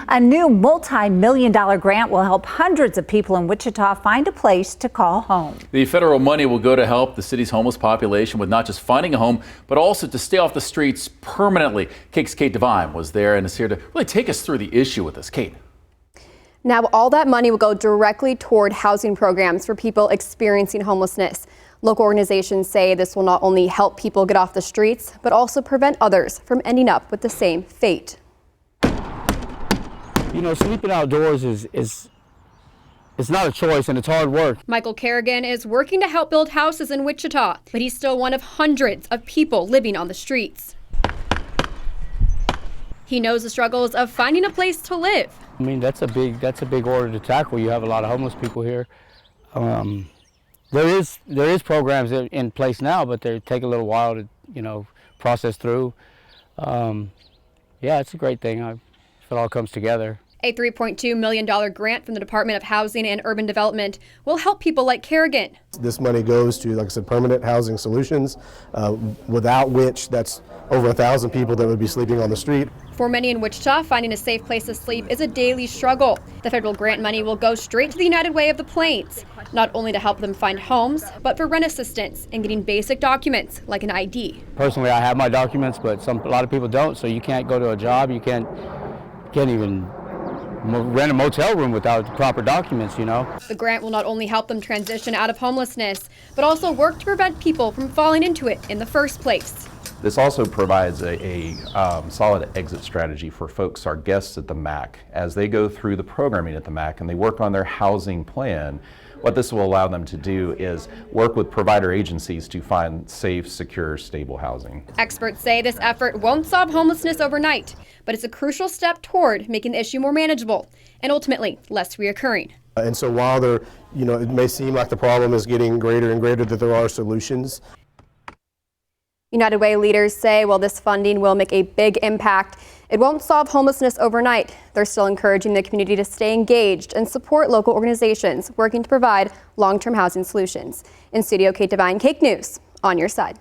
A new multi-million-dollar grant will help hundreds of people in Wichita find a place to call home. The federal money will go to help the city's homeless population with not just finding a home, but also to stay off the streets permanently. KAKE's Kate Devine was there and is here to really take us through the issue with us. Kate. Now, all that money will go directly toward housing programs for people experiencing homelessness. Local organizations say this will not only help people get off the streets, but also prevent others from ending up with the same fate. You know, sleeping outdoors is not a choice, and it's hard work. Michael Kerrigan is working to help build houses in Wichita, but he's still one of hundreds of people living on the streets. He knows the struggles of finding a place to live. I mean, that's a big order to tackle. You have a lot of homeless people here. There is programs in place now, but they take a little while to process through. Yeah, it's a great thing if it all comes together. A $3.2 million grant from the Department of Housing and Urban Development will help people like Kerrigan. This money goes to, like I said, permanent housing solutions, without which that's over 1,000 people that would be sleeping on the street. For many in Wichita, finding a safe place to sleep is a daily struggle. The federal grant money will go straight to the United Way of the Plains, not only to help them find homes, but for rent assistance and getting basic documents like an ID. Personally, I have my documents, but a lot of people don't, so you can't go to a job, you can't even rent a motel room without the proper documents, you know. The grant will not only help them transition out of homelessness, but also work to prevent people from falling into it in the first place. This also provides a solid exit strategy for folks, our guests at the MAC, as they go through the programming at the MAC and they work on their housing plan. What this will allow them to do is work with provider agencies to find safe, secure, stable housing. Experts say this effort won't solve homelessness overnight, but it's a crucial step toward making the issue more manageable and ultimately less reoccurring. And so while it may seem like the problem is getting greater and greater, that there are solutions. United Way leaders say while this funding will make a big impact, it won't solve homelessness overnight. They're still encouraging the community to stay engaged and support local organizations working to provide long-term housing solutions. In studio, Kate Devine, KAKE News, on your side.